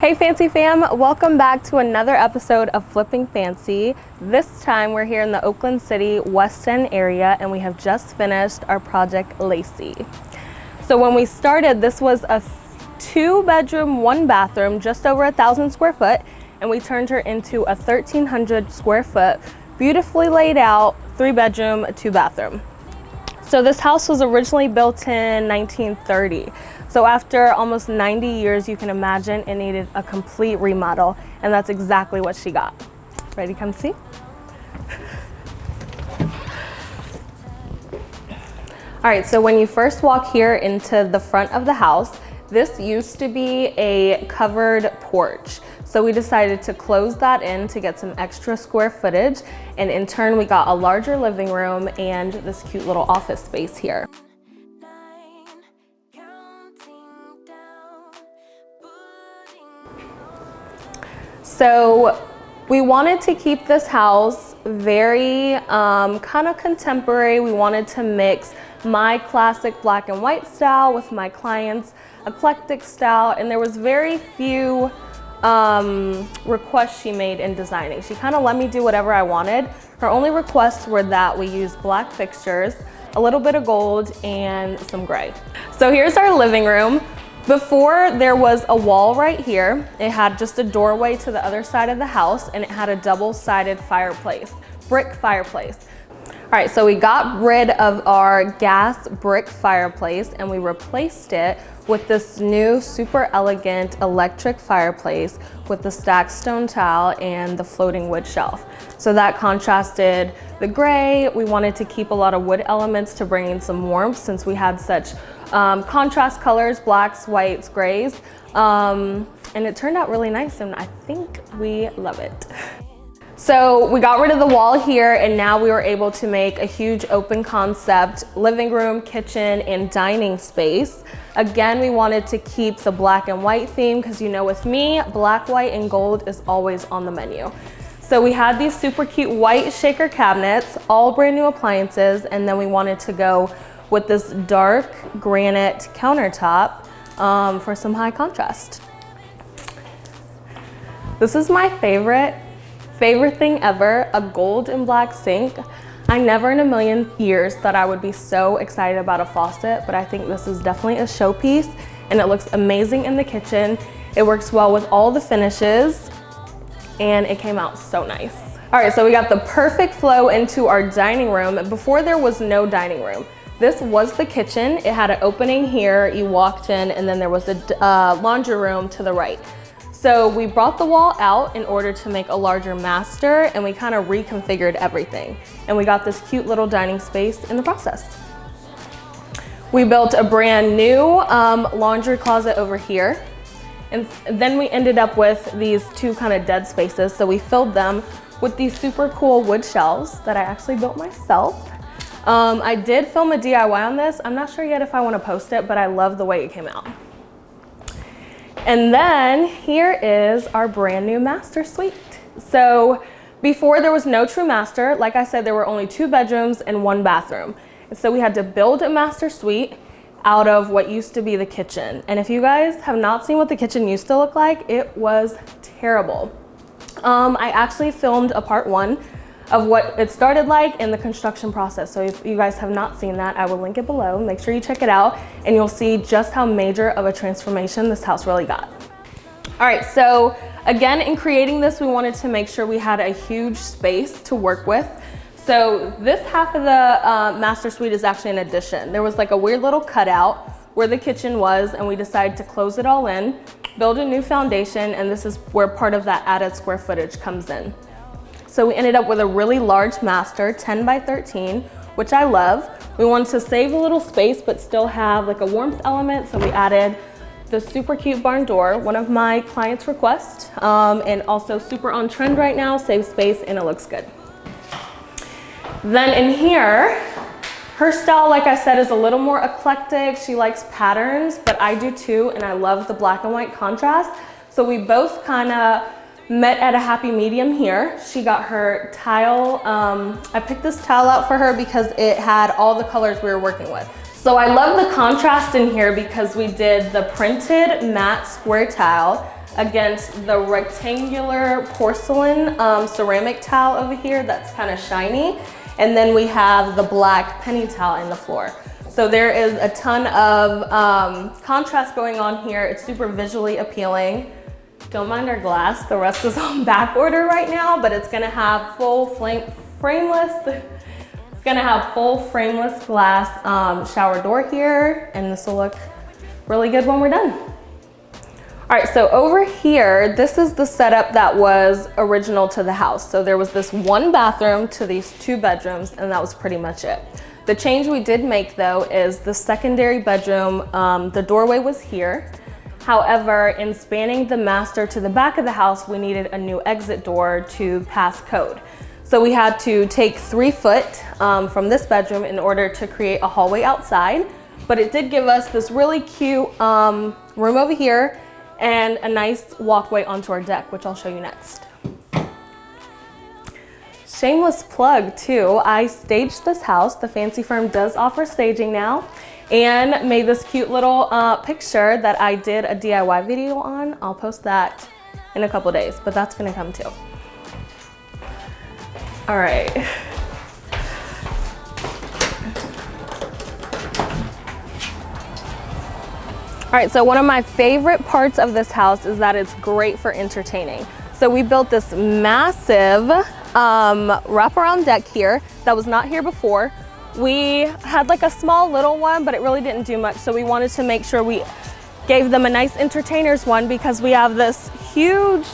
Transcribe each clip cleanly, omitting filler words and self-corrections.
Hey Fancy Fam, welcome back to another episode of Flipping Fancy. This time we're here in the Oakland City, West End area, and we have just finished our project Lacey. So when we started, this was a 2-bedroom, 1-bathroom, just over 1,000 square foot, and we turned her into a 1,300 square foot, beautifully laid out, 3-bedroom, 2-bathroom. So this house was originally built in 1930. So after almost 90 years, you can imagine it needed a complete remodel, and that's exactly what she got. Ready to come see? All right, so when you first walk here into the front of the house, this used to be a covered porch. So we decided to close that in to get some extra square footage, and in turn we got a larger living room and this cute little office space here. So we wanted to keep this house very kind of contemporary. We wanted to mix my classic black and white style with my client's eclectic style, and there was very few requests she made in designing. She kind of let me do whatever I wanted. Her only requests were that we use black fixtures, a little bit of gold, and some gray. So here's our living room. Before, there was a wall right here. It had just a doorway to the other side of the house, and it had a double-sided fireplace, brick fireplace. All right, so we got rid of our gas brick fireplace and we replaced it with this new super elegant electric fireplace with the stacked stone tile and the floating wood shelf. So that contrasted the gray. We wanted to keep a lot of wood elements to bring in some warmth since we had such contrast colors, blacks, whites, grays. And it turned out really nice, and I think we love it. So we got rid of the wall here, and now we were able to make a huge open concept living room, kitchen, and dining space. Again, we wanted to keep the black and white theme because you know with me, black, white, and gold is always on the menu. So we had these super cute white shaker cabinets, all brand new appliances, and then we wanted to go with this dark granite countertop for some high contrast. This is my favorite thing ever, a gold and black sink. I never in a million years thought I would be so excited about a faucet, but I think this is definitely a showpiece, and it looks amazing in the kitchen. It works well with all the finishes, and it came out so nice. All right, so we got the perfect flow into our dining room. Before, there was no dining room. This was the kitchen. It had an opening here, you walked in, and then there was a laundry room to the right. So we brought the wall out in order to make a larger master, and we kind of reconfigured everything. And we got this cute little dining space in the process. We built a brand new laundry closet over here. And then we ended up with these two kind of dead spaces. So we filled them with these super cool wood shelves that I actually built myself. I did film a DIY on this. I'm not sure yet if I want to post it, but I love the way it came out. And then here is our brand new master suite. So before, there was no true master. Like I said, there were only 2 bedrooms and 1 bathroom. And so we had to build a master suite out of what used to be the kitchen. And if you guys have not seen what the kitchen used to look like, it was terrible. I actually filmed a part 1 of what it started like in the construction process. So if you guys have not seen that, I will link it below. Make sure you check it out, and you'll see just how major of a transformation this house really got. All right, so again, in creating this, we wanted to make sure we had a huge space to work with. So this half of the master suite is actually an addition. There was like a weird little cutout where the kitchen was, and we decided to close it all in, build a new foundation, and this is where part of that added square footage comes in. So we ended up with a really large master, 10 by 13, which I love. We wanted to save a little space, but still have like a warmth element. So we added the super cute barn door, one of my clients' requests, and also super on trend right now, save space, and it looks good. Then in here, her style, like I said, is a little more eclectic. She likes patterns, but I do too, and I love the black and white contrast. So we both kind of met at a happy medium here. She got her tile. I picked this tile out for her because it had all the colors we were working with. So I love the contrast in here because we did the printed matte square tile against the rectangular porcelain ceramic tile over here that's kind of shiny. And then we have the black penny tile in the floor. So there is a ton of contrast going on here. It's super visually appealing. Don't mind our glass. The rest is on back order right now, but it's gonna have full frameless. It's gonna have full frameless glass shower door here, and this will look really good when we're done. All right, so over here, this is the setup that was original to the house. So there was this one bathroom to these 2 bedrooms, and that was pretty much it. The change we did make though is the secondary bedroom, the doorway was here. However, in spanning the master to the back of the house, we needed a new exit door to pass code. So we had to take 3 foot from this bedroom in order to create a hallway outside, but it did give us this really cute room over here and a nice walkway onto our deck, which I'll show you next. Shameless plug too, I staged this house. The Fancy Firm does offer staging now, and made this cute little picture that I did a DIY video on. I'll post that in a couple days, but that's gonna come too. All right. All right, so one of my favorite parts of this house is that it's great for entertaining. So we built this massive wraparound deck here that was not here before. We had like a small little one, but it really didn't do much. So we wanted to make sure we gave them a nice entertainer's one because we have this huge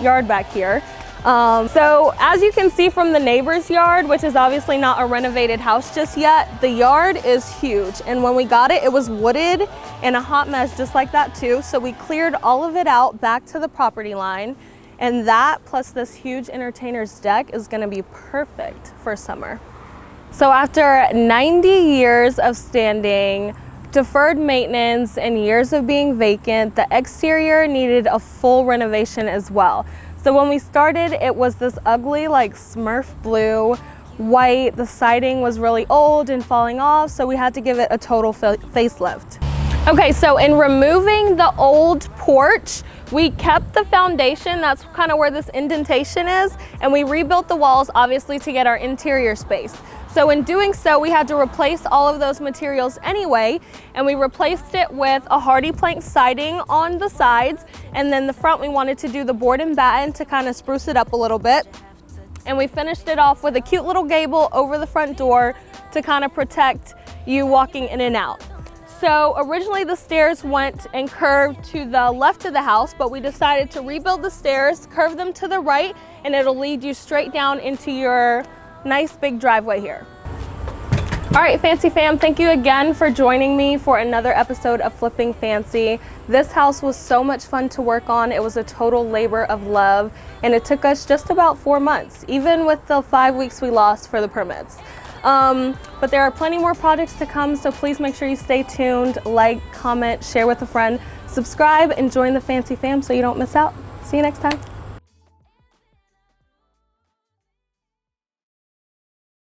yard back here. So as you can see from the neighbor's yard, which is obviously not a renovated house just yet, the yard is huge. And when we got it, it was wooded and a hot mess just like that too. So we cleared all of it out back to the property line. And that plus this huge entertainer's deck is gonna be perfect for summer. So after 90 years of standing, deferred maintenance, and years of being vacant, the exterior needed a full renovation as well. So when we started, it was this ugly like Smurf blue, white. The siding was really old and falling off, so we had to give it a total facelift. Okay, so in removing the old porch, we kept the foundation. That's kind of where this indentation is, and we rebuilt the walls, obviously, to get our interior space. So in doing so, we had to replace all of those materials anyway, and we replaced it with a hardy plank siding on the sides, and then the front we wanted to do the board and batten to kind of spruce it up a little bit. And we finished it off with a cute little gable over the front door to kind of protect you walking in and out. So originally the stairs went and curved to the left of the house, but we decided to rebuild the stairs, curve them to the right, and it'll lead you straight down into your nice big driveway here. All right, Fancy Fam, thank you again for joining me for another episode of Flipping Fancy. This house was so much fun to work on. It was a total labor of love, and it took us just about 4 months, even with the 5 weeks we lost for the permits. But there are plenty more projects to come, so please make sure you stay tuned, like, comment, share with a friend, subscribe, and join the Fancy Fam so you don't miss out. See you next time.